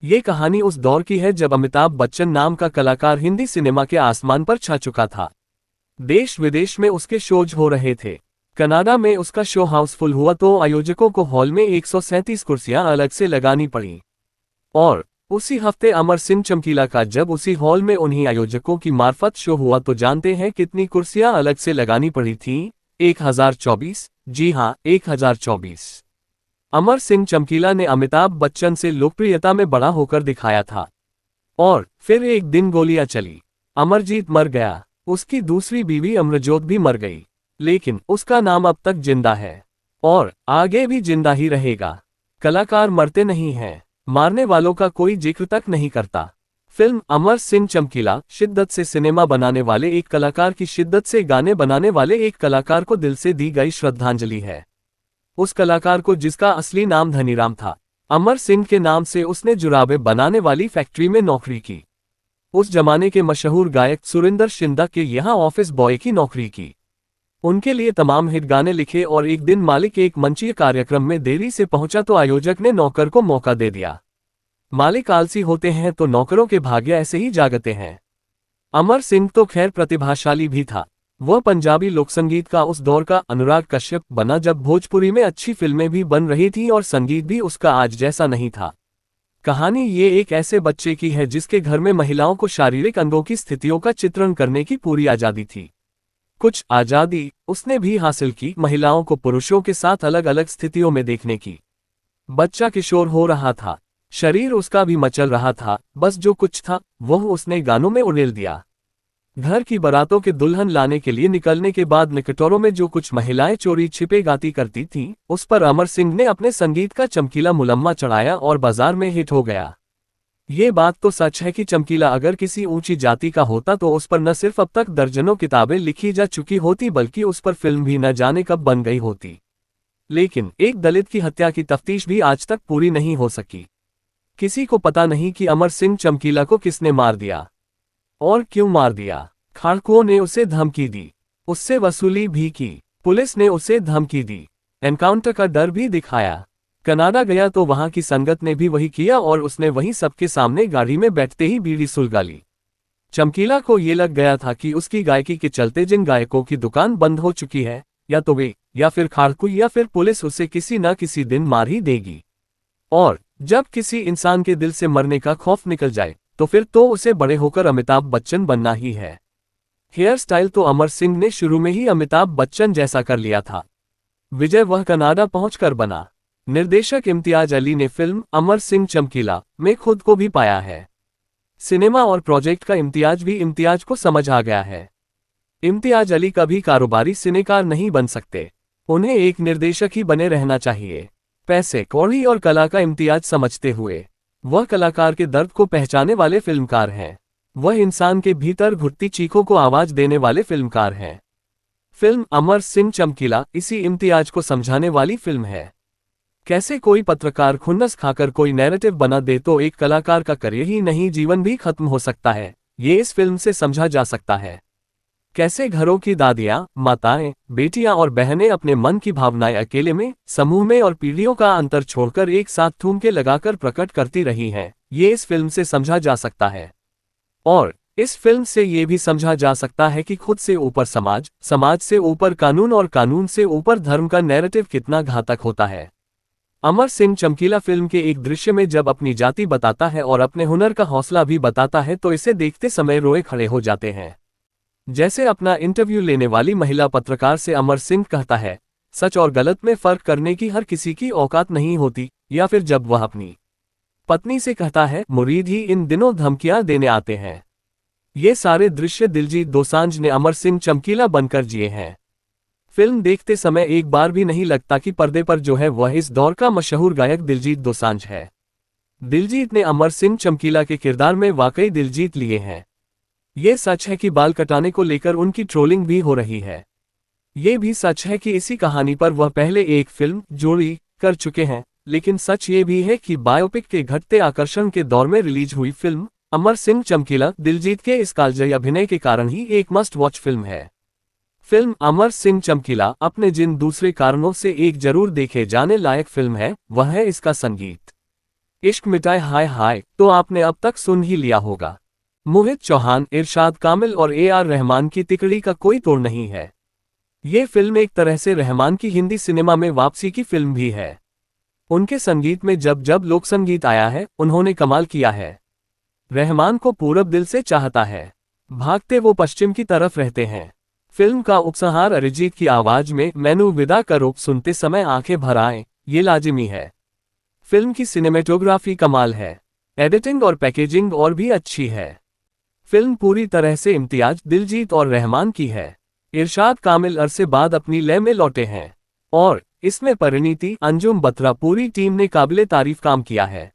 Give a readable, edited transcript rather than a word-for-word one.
ये कहानी उस दौर की है जब अमिताभ बच्चन नाम का कलाकार हिंदी सिनेमा के आसमान पर छा चुका था। देश विदेश में उसके शोज हो रहे थे। कनाडा में उसका शो हाउसफुल हुआ तो आयोजकों को हॉल में 137 कुर्सियां अलग से लगानी पड़ी। और उसी हफ्ते अमर सिंह चमकीला का जब उसी हॉल में उन्हीं आयोजकों की मार्फत शो हुआ तो जानते हैं कितनी कुर्सियां अलग से लगानी पड़ी थी? 1024। जी हाँ, 1024। अमर सिंह चमकीला ने अमिताभ बच्चन से लोकप्रियता में बड़ा होकर दिखाया था। और फिर एक दिन गोलियां चली। अमरजीत मर गया। उसकी दूसरी बीवी अमरजोत भी मर गई। लेकिन उसका नाम अब तक जिंदा है और आगे भी जिंदा ही रहेगा। कलाकार मरते नहीं हैं, मारने वालों का कोई जिक्र तक नहीं करता। फिल्म अमर सिंह चमकीला शिद्दत से सिनेमा बनाने वाले एक कलाकार की शिद्दत से गाने बनाने वाले एक कलाकार को दिल से दी गई श्रद्धांजलि है। उस कलाकार को जिसका असली नाम धनीराम था। अमर सिंह के नाम से उसने जुराबे बनाने वाली फैक्ट्री में नौकरी की। उस जमाने के मशहूर गायक सुरिंदर शिंदा के यहाँ ऑफिस बॉय की नौकरी की। उनके लिए तमाम हिट गाने लिखे और एक दिन मालिक एक मंचीय कार्यक्रम में देरी से पहुंचा तो आयोजक ने नौकर को मौका दे दिया। मालिक आलसी होते हैं तो नौकरों के भाग्य ऐसे ही जागते हैं। अमर सिंह तो खैर प्रतिभाशाली भी था। वह पंजाबी लोकसंगीत का उस दौर का अनुराग कश्यप बना जब भोजपुरी में अच्छी फिल्में भी बन रही थीं और संगीत भी उसका आज जैसा नहीं था। कहानी ये एक ऐसे बच्चे की है जिसके घर में महिलाओं को शारीरिक अंगों की स्थितियों का चित्रण करने की पूरी आज़ादी थी। कुछ आज़ादी उसने भी हासिल की महिलाओं को पुरुषों के साथ अलग अलग स्थितियों में देखने की। बच्चा किशोर हो रहा था, शरीर उसका भी मचल रहा था, बस जो कुछ था वह उसने गानों में उड़ेल दिया। घर की बारातों के दुल्हन लाने के लिए निकलने के बाद निकटोरों में जो कुछ महिलाएं चोरी छिपे गाती करती थीं, उस पर अमर सिंह ने अपने संगीत का चमकीला मुलम्मा चढ़ाया और बाजार में हिट हो गया। ये बात तो सच है कि चमकीला अगर किसी ऊंची जाति का होता तो उस पर न सिर्फ अब तक दर्जनों किताबें लिखी जा चुकी होती बल्कि उस पर फिल्म भी न जाने कब बन गई होती। लेकिन एक दलित की हत्या की तफ्तीश भी आज तक पूरी नहीं हो सकी। किसी को पता नहीं कि अमर सिंह चमकीला को किसने मार दिया और क्यों मार दिया। खाड़कुओं ने उसे धमकी दी, उससे वसूली भी की, पुलिस ने उसे धमकी दी, एनकाउंटर का डर भी दिखाया। कनाडा गया तो वहां की संगत ने भी वही किया और उसने वहीं सबके सामने गाड़ी में बैठते ही बीड़ी सुलगा ली। चमकीला को ये लग गया था कि उसकी गायकी के चलते जिन गायकों की दुकान बंद हो चुकी है, या तो वे या फिर खाड़कू या फिर पुलिस उसे किसी न किसी दिन मार ही देगी। और जब किसी इंसान के दिल से मरने का खौफ निकल जाए तो फिर तो उसे बड़े होकर अमिताभ बच्चन बनना ही है। हेयर स्टाइल तो अमर सिंह ने शुरू में ही अमिताभ बच्चन जैसा कर लिया था। विजय वह कनाडा पहुंचकर बना। निर्देशक इम्तियाज अली ने फिल्म अमर सिंह चमकीला में खुद को भी पाया है। सिनेमा और प्रोजेक्ट का इम्तियाज भी इम्तियाज को समझ आ गया है। इम्तियाज अली कभी कारोबारी सिनेकार नहीं बन सकते, उन्हें एक निर्देशक ही बने रहना चाहिए। पैसे कौड़ी और कला का इम्तियाज समझते हुए वह कलाकार के दर्द को पहचाने वाले फिल्मकार हैं। वह इंसान के भीतर घुटती चीखों को आवाज देने वाले फिल्मकार हैं। फिल्म अमर सिंह चमकीला इसी इम्तियाज को समझाने वाली फिल्म है। कैसे कोई पत्रकार खुन्नस खाकर कोई नैरेटिव बना दे तो एक कलाकार का करियर ही नहीं जीवन भी खत्म हो सकता है, ये इस फिल्म से समझा जा सकता है। कैसे घरों की दादियाँ, माताएं, बेटियां और बहनें अपने मन की भावनाएं अकेले में, समूह में और पीढ़ियों का अंतर छोड़कर एक साथ ठुमके लगाकर प्रकट करती रही हैं, ये इस फिल्म से समझा जा सकता है। और इस फिल्म से ये भी समझा जा सकता है कि खुद से ऊपर समाज, समाज से ऊपर कानून और कानून से ऊपर धर्म का नैरेटिव कितना घातक होता है। अमर सिंह चमकीला फिल्म के एक दृश्य में जब अपनी जाति बताता है और अपने हुनर का हौसला भी बताता है तो इसे देखते समय रोए खड़े हो जाते हैं। जैसे अपना इंटरव्यू लेने वाली महिला पत्रकार से अमर सिंह कहता है, सच और गलत में फर्क करने की हर किसी की औकात नहीं होती, या फिर जब वह अपनी पत्नी से कहता है, मुरीद ही इन दिनों धमकियां देने आते हैं। ये सारे दृश्य दिलजीत दोसांझ ने अमर सिंह चमकीला बनकर जिए हैं। फिल्म देखते समय एक बार भी नहीं लगता कि पर्दे पर जो है वह इस दौर का मशहूर गायक दिलजीत दोसांझ है। दिलजीत ने अमर सिंह चमकीला के किरदार में वाकई दिल जीत लिए हैं। ये सच है कि बाल कटाने को लेकर उनकी ट्रोलिंग भी हो रही है। ये भी सच है कि इसी कहानी पर वह पहले एक फिल्म जोड़ी कर चुके हैं, लेकिन सच ये भी है कि बायोपिक के घटते आकर्षण के दौर में रिलीज हुई फिल्म अमर सिंह चमकीला दिलजीत के इस कालजयी अभिनय के कारण ही एक मस्ट वॉच फिल्म है। फिल्म अमर सिंह चमकीला अपने जिन दूसरे कारणों से एक जरूर देखे जाने लायक फिल्म है, वह है इसका संगीत। इश्क मिटाए हाय हाय तो आपने अब तक सुन ही लिया होगा। मोहित चौहान, इरशाद कामिल और AR रहमान की तिकड़ी का कोई तोड़ नहीं है। ये फिल्म एक तरह से रहमान की हिंदी सिनेमा में वापसी की फिल्म भी है। उनके संगीत में जब जब लोक संगीत आया है, उन्होंने कमाल किया है। रहमान को पूरब दिल से चाहता है, भागते वो पश्चिम की तरफ रहते हैं। फिल्म का उपसंहार अरिजीत की आवाज में मैनू विदा का रूप सुनते समय आंखें भर आए, ये लाजिमी है। फिल्म की सिनेमेटोग्राफी कमाल है। एडिटिंग और पैकेजिंग और भी अच्छी है। फिल्म पूरी तरह से इम्तियाज, दिलजीत और रहमान की है। इरशाद कामिल अरसे बाद अपनी लय में लौटे हैं और इसमें परिणीति, अंजुम बत्रा, पूरी टीम ने काबिले तारीफ काम किया है।